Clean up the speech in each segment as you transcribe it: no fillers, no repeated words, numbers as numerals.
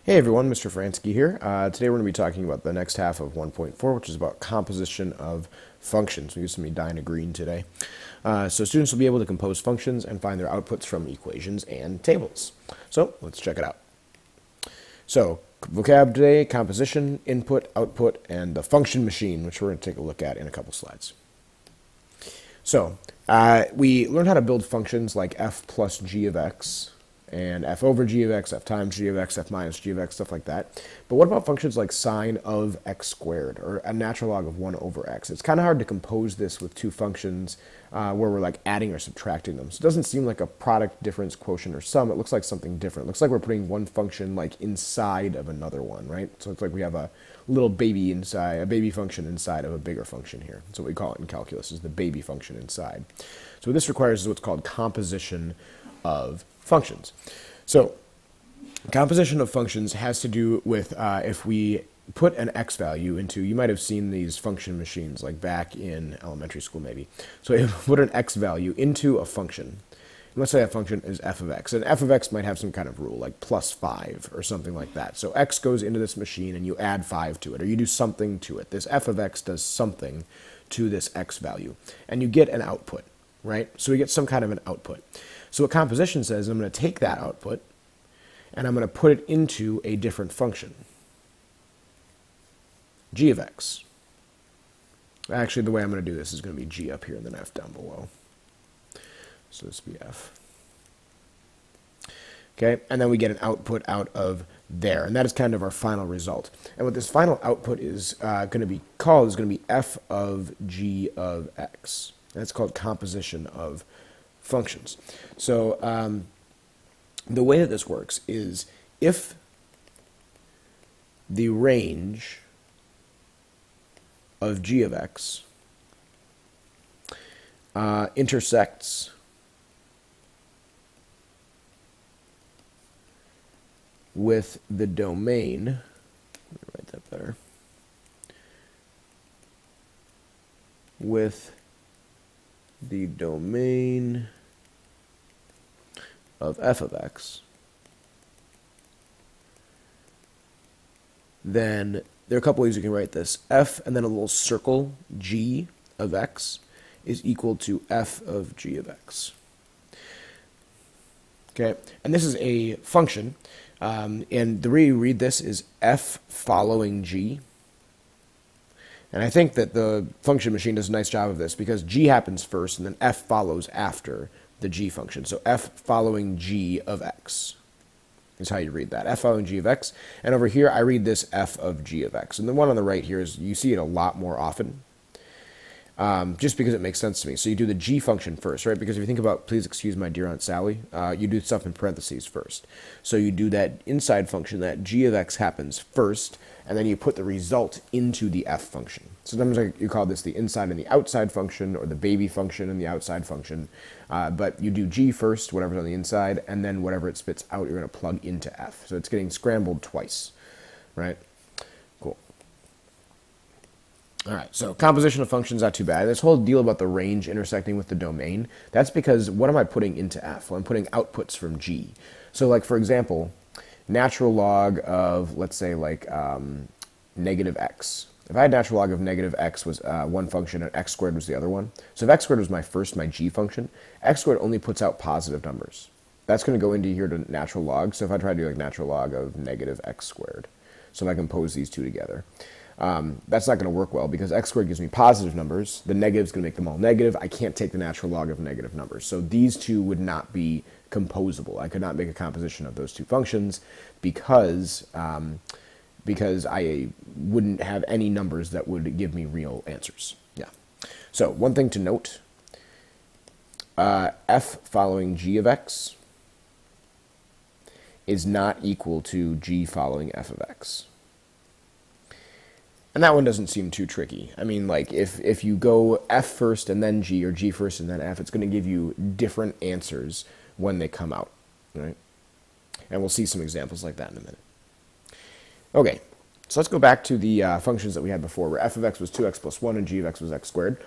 Hey everyone, Mr. Fransky here. Today we're going to be talking about the next half of 1.4, which is about composition of functions. We use some Edina Green today. So students will be able to compose functions and find their outputs from equations and tables. So let's check it out. So vocab today, composition, input, output, and the function machine, which we're going to take a look at in a couple slides. So we learned how to build functions like f plus g of x, and f over g of x, f times g of x, f minus g of x, stuff like that. But what about functions like sine of x squared, or a natural log of 1 over x? It's kind of hard to compose this with two functions where we're like adding or subtracting them. So it doesn't seem like a product, difference, quotient, or sum. It looks like something different. It looks like we're putting one function like inside of another one, right? So it's like we have a little baby inside, a baby function inside of a bigger function here. That's what we call it in calculus, is the baby function inside. So what this requires is what's called composition of functions. So composition of functions has to do with if we put an x value into, you might have seen these function machines like back in elementary school maybe. So if we put an x value into a function, let's say that function is f of x, and f of x might have some kind of rule like plus 5 or something like that. So x goes into this machine and you add 5 to it, or you do something to it. This f of x does something to this x value, and you get an output, right? So we get some kind of an output. So what composition says, I'm going to take that output and I'm going to put it into a different function, g of x. Actually, the way I'm going to do this is going to be g up here and then f down below. So this will be f. Okay, and then we get an output out of there, and that is kind of our final result. And what this final output is going to be called is going to be f of g of x. That's called composition of functions. So the way that this works is if the range of g of x intersects with the domain, let me write that better, with the domain of f of x, then there are a couple ways you can write this. F and then a little circle, g of x, is equal to f of g of x. Okay, and this is a function, and the way you read this is f following g. And I think that the function machine does a nice job of this because g happens first and then f follows after the g function. So f following g of x is how you read that. F following g of x. And over here I read this f of g of x. And the one on the right here is, you see it a lot more often. Just because it makes sense to me. So you do the g function first, right? Because if you think about, please excuse my dear Aunt Sally, you do stuff in parentheses first. So you do that inside function, that g of x happens first, and then you put the result into the f function. Sometimes you call this the inside and the outside function, or the baby function and the outside function. But you do g first, whatever's on the inside, and then whatever it spits out, you're going to plug into f. So it's getting scrambled twice, right? Cool. All right, so composition of functions, not too bad. This whole deal about the range intersecting with the domain, that's because what am I putting into f? Well, I'm putting outputs from g. So like, for example, natural log of, let's say, like negative x. If I had natural log of negative x was one function and x squared was the other one, so if x squared was my g function, x squared only puts out positive numbers. That's going to go into here to natural log. So if I try to do like natural log of negative x squared, so if I compose these two together, that's not going to work well because x squared gives me positive numbers. The negative is going to make them all negative. I can't take the natural log of negative numbers. So these two would not be composable. I could not make a composition of those two functions because I wouldn't have any numbers that would give me real answers. Yeah. So one thing to note, f following g of x is not equal to g following f of x. And that one doesn't seem too tricky. I mean, like, if you go f first and then g, or g first and then f, it's going to give you different answers when they come out, right? And we'll see some examples like that in a minute. Okay, so let's go back to the functions that we had before, where f of x was 2x plus 1 and g of x was x squared.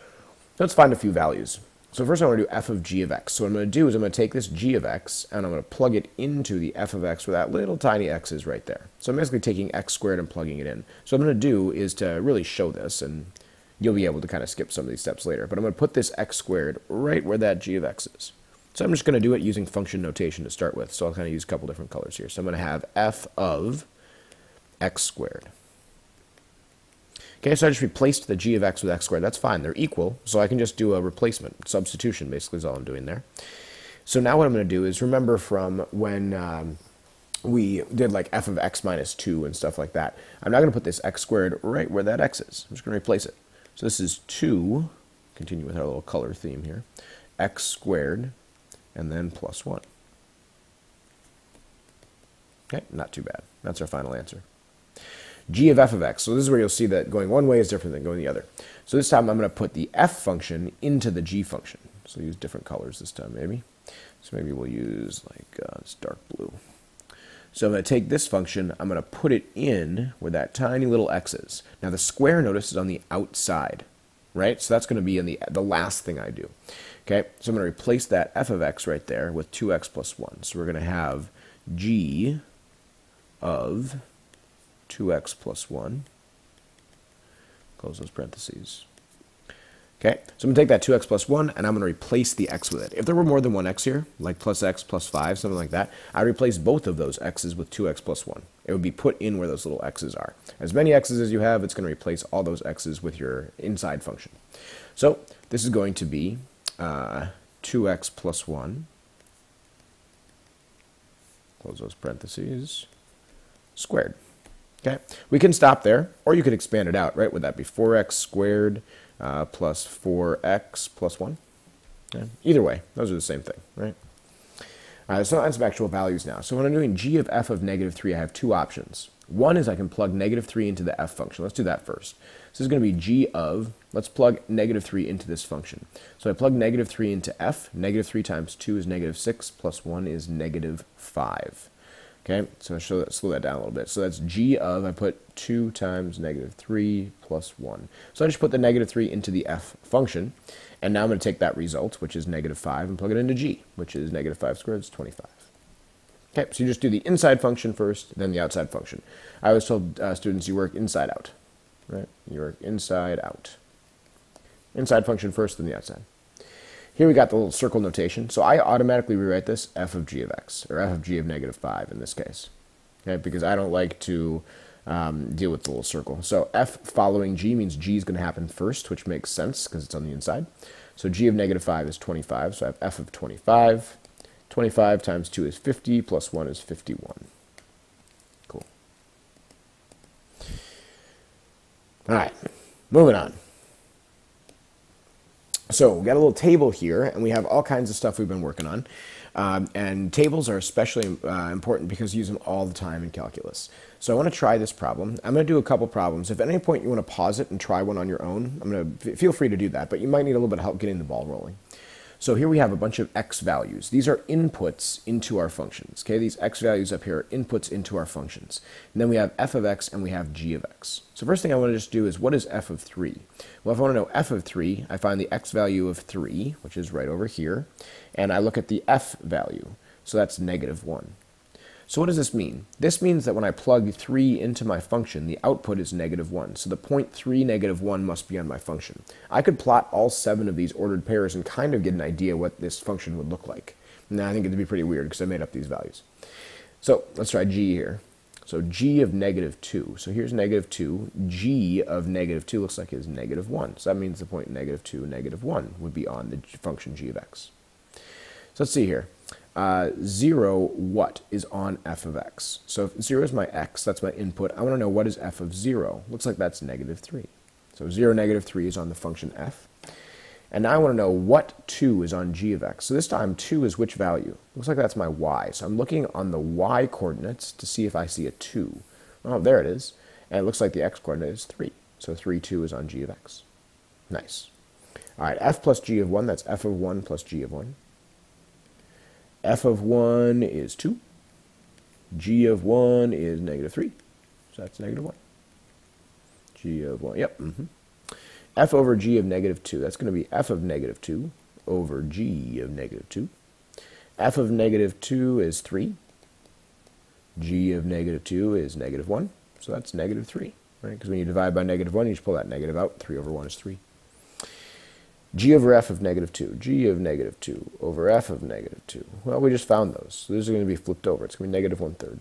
Let's find a few values. So first I want to do f of g of x. So what I'm going to do is I'm going to take this g of x and I'm going to plug it into the f of x where that little tiny x is right there. So I'm basically taking x squared and plugging it in. So what I'm going to do is to really show this, and you'll be able to kind of skip some of these steps later, but I'm going to put this x squared right where that g of x is. So I'm just going to do it using function notation to start with. So I'll kind of use a couple different colors here. So I'm going to have f of x squared. Okay, so I just replaced the g of x with x squared. That's fine. They're equal, so I can just do a replacement. Substitution, basically, is all I'm doing there. So now what I'm going to do is remember from when we did like f of x minus 2 and stuff like that. I'm now going to put this x squared right where that x is. I'm just going to replace it. So this is 2, continue with our little color theme here, x squared, and then plus 1. Okay, not too bad. That's our final answer. G of f of x. So this is where you'll see that going one way is different than going the other. So this time I'm going to put the f function into the g function. So use different colors this time maybe. So maybe we'll use like this dark blue. So I'm going to take this function, I'm going to put it in where that tiny little x is. Now the square, notice, is on the outside, right? So that's going to be in the last thing I do. Okay, so I'm going to replace that f of x right there with 2x plus 1. So we're going to have g of 2x plus 1, close those parentheses. Okay, so I'm going to take that 2x plus 1, and I'm going to replace the x with it. If there were more than one x here, like plus x plus 5, something like that, I'd replace both of those x's with 2x plus 1. It would be put in where those little x's are. As many x's as you have, it's going to replace all those x's with your inside function. So this is going to be 2x plus 1, close those parentheses, squared. Okay, we can stop there, or you could expand it out, right? Would that be 4x squared plus 4x plus 1? Okay. Either way, those are the same thing, right? So on some actual values now. So when I'm doing g of f of negative 3, I have two options. One is I can plug negative 3 into the f function. Let's do that first. So this is going to be g of, let's plug negative 3 into this function. So I plug negative 3 into f. Negative 3 times 2 is negative 6, plus 1 is negative 5. Okay, so I'll slow that down a little bit. So that's g of, I put 2 times negative 3 plus 1. So I just put the negative 3 into the f function, and now I'm going to take that result, which is negative 5, and plug it into g, which is negative 5 squared is 25. Okay, so you just do the inside function first, then the outside function. I always told students you work inside out, right? You work inside out. Inside function first, then the outside. Here we got the little circle notation. So I automatically rewrite this f of g of x, or f of g of negative 5 in this case, okay? Because I don't like to deal with the little circle. So f following g means g is going to happen first, which makes sense because it's on the inside. So g of negative 5 is 25, so I have f of 25. 25 times 2 is 50, plus 1 is 51. Cool. All right, moving on. So we got a little table here, and we have all kinds of stuff we've been working on. And tables are especially important because you use them all the time in calculus. So I want to try this problem. I'm going to do a couple problems. If at any point you want to pause it and try one on your own, I'm going to feel free to do that, but you might need a little bit of help getting the ball rolling. So here we have a bunch of x values. These are inputs into our functions. Okay, these x values up here are inputs into our functions. And then we have f of x and we have g of x. So first thing I want to just do is, what is f of 3? Well, if I want to know f of 3, I find the x value of 3, which is right over here, and I look at the f value. So that's negative 1. So what does this mean? This means that when I plug 3 into my function, the output is negative 1. So the point 3, negative 1 must be on my function. I could plot all 7 of these ordered pairs and kind of get an idea what this function would look like. Now I think it'd be pretty weird because I made up these values. So let's try g here. So g of negative 2. So here's negative 2. G of negative 2 looks like is negative 1. So that means the point negative 2, negative 1 would be on the function g of x. So let's see here. 0, what is on f of x? So if 0 is my x, that's my input. I want to know what is f of 0. Looks like that's negative 3. So 0, negative 3 is on the function f. And now I want to know what 2 is on g of x. So this time 2 is which value? Looks like that's my y. So I'm looking on the y coordinates to see if I see a 2. Oh, there it is. And it looks like the x coordinate is 3. So 3, 2 is on g of x. Nice. All right, f plus g of 1, that's f of 1 plus g of 1. F of 1 is 2. G of 1 is negative 3. So that's negative 1. G of 1, yep. F over g of negative 2. That's going to be f of negative 2 over g of negative 2. F of negative 2 is 3. G of negative 2 is negative 1. So that's negative 3. Right? Because when you divide by negative 1, you just pull that negative out. 3 over 1 is 3. G over f of negative 2. G of negative 2 over f of negative 2. Well, we just found those. So these are going to be flipped over. It's going to be negative 1/3.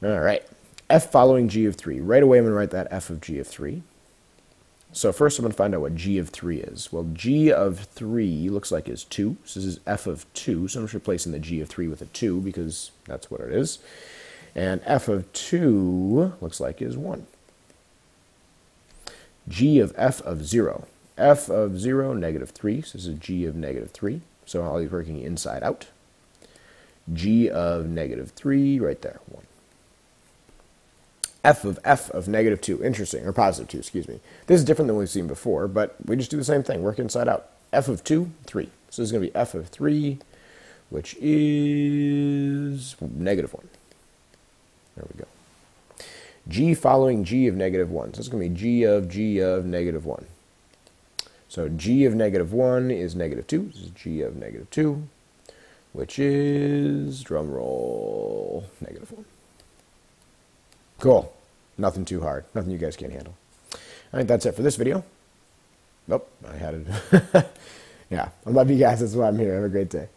All right. F following g of 3. Right away, I'm going to write that f of g of 3. So first, I'm going to find out what g of 3 is. Well, g of 3 looks like is 2. So this is f of 2. So I'm just replacing the g of 3 with a 2 because that's what it is. And f of 2 looks like is 1. G of f of 0. F of 0, negative 3. So this is g of negative 3. So I'll be working inside out. G of negative 3, right there, 1. F of negative 2, interesting, or positive 2, excuse me. This is different than we've seen before, but we just do the same thing, work inside out. F of 2, 3. So this is going to be f of 3, which is negative 1. There we go. G following g of negative 1. So it's going to be g of negative 1. So g of negative 1 is negative 2. This is g of negative 2, which is, drum roll, negative 1. Cool. Nothing too hard. Nothing you guys can't handle. I think that's it for this video. Nope, I had it. Yeah, I love you guys. That's why I'm here. Have a great day.